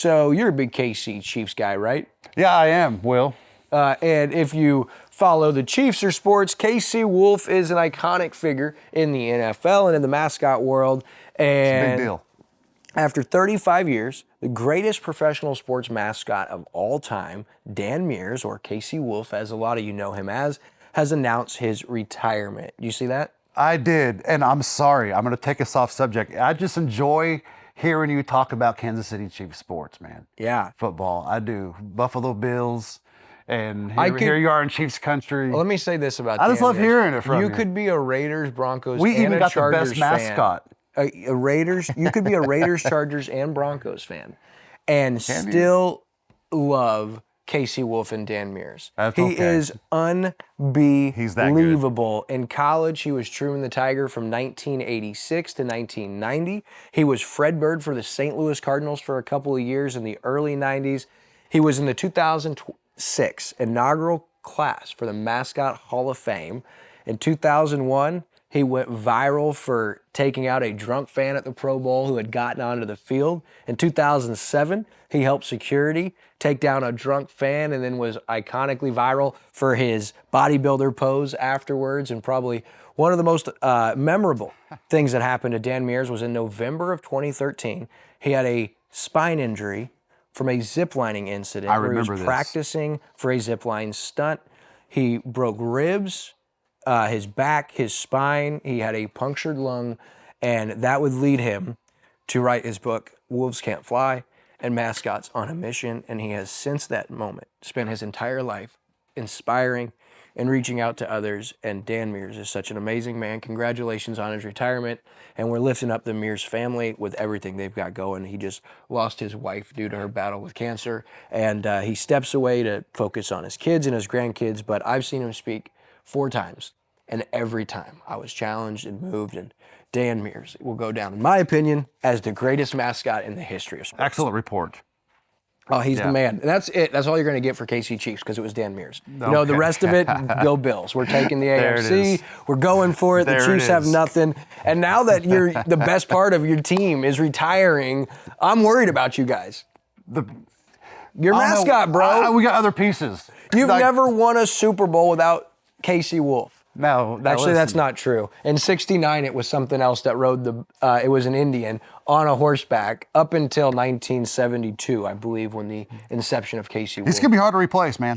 So you're a big KC Chiefs guy, right? Yeah, I am, Will. And if you follow the Chiefs or sports, KC Wolf is an iconic figure in the NFL and in the mascot world. And It's a big deal. After 35 years, the greatest professional sports mascot of all time, Dan Meers, or KC Wolf, as a lot of you know him as, has announced his retirement. You see that? I did, and I'm sorry. I'm going to take us off subject. I just enjoy hearing you talk about Kansas City Chiefs sports, man. Yeah. Football. I do. Buffalo Bills, and I could- here you are in Chiefs country. Well, let me say this about I just Dan love Meers. hearing it from you. You could be a Raiders, Broncos, We and even a got the Chargers best mascot. fan. A Raiders, you could be a Raiders, Chargers, and Broncos fan, and Can you? still love KC Wolf and Dan Meers. That's He okay. is He's that good. unbelievable. In college, he was Truman the Tiger from 1986 to 1990. He was Fred Bird for the St. Louis Cardinals for a couple of years in the early 90s. He was in the 2006 inaugural class for the Mascot Hall of Fame. In 2001, he went viral for taking out a drunk fan at the Pro Bowl who had gotten onto the field. In 2007, he helped security take down a drunk fan and then was iconically viral for his bodybuilder pose afterwards. And probably one of the most memorable things that happened to Dan Meers was in November of 2013. He had a spine injury from a ziplining incident I where he was remember this. practicing for a zipline stunt. He broke ribs, his back, his spine. He had a punctured lung, and that would lead him to write his book, Wolves Can't Fly and Mascots on a Mission. And he has, since that moment, spent his entire life inspiring and reaching out to others. And Dan Meers is such an amazing man. Congratulations on his retirement. And we're lifting up the Meers family with everything they've got going. He just lost his wife due to her battle with cancer. And he steps away to focus on his kids and his grandkids. But I've seen him speak 4 times. And every time I was challenged and moved. And Dan Meers will go down, in my opinion, as the greatest mascot in the history of sports. Excellent report. Oh, he's the man. And that's it. That's all you're going to get for KC Chiefs because it was Dan Meers. You know, the rest of it, go Bills. We're taking the There it AFC. is. We're going for it. There The it Chiefs have is. nothing. And now that you're the best part of your team is retiring, I'm worried about you guys. Your mascot, bro. We got other pieces. You've Like- never won a Super Bowl without KC Wolf. No, Actually, that's listen. not true. In '69, it was something else that rode the. It was an Indian on a horseback up until 1972, I believe, when the inception of KC Wolf. It's gonna be hard to replace, man.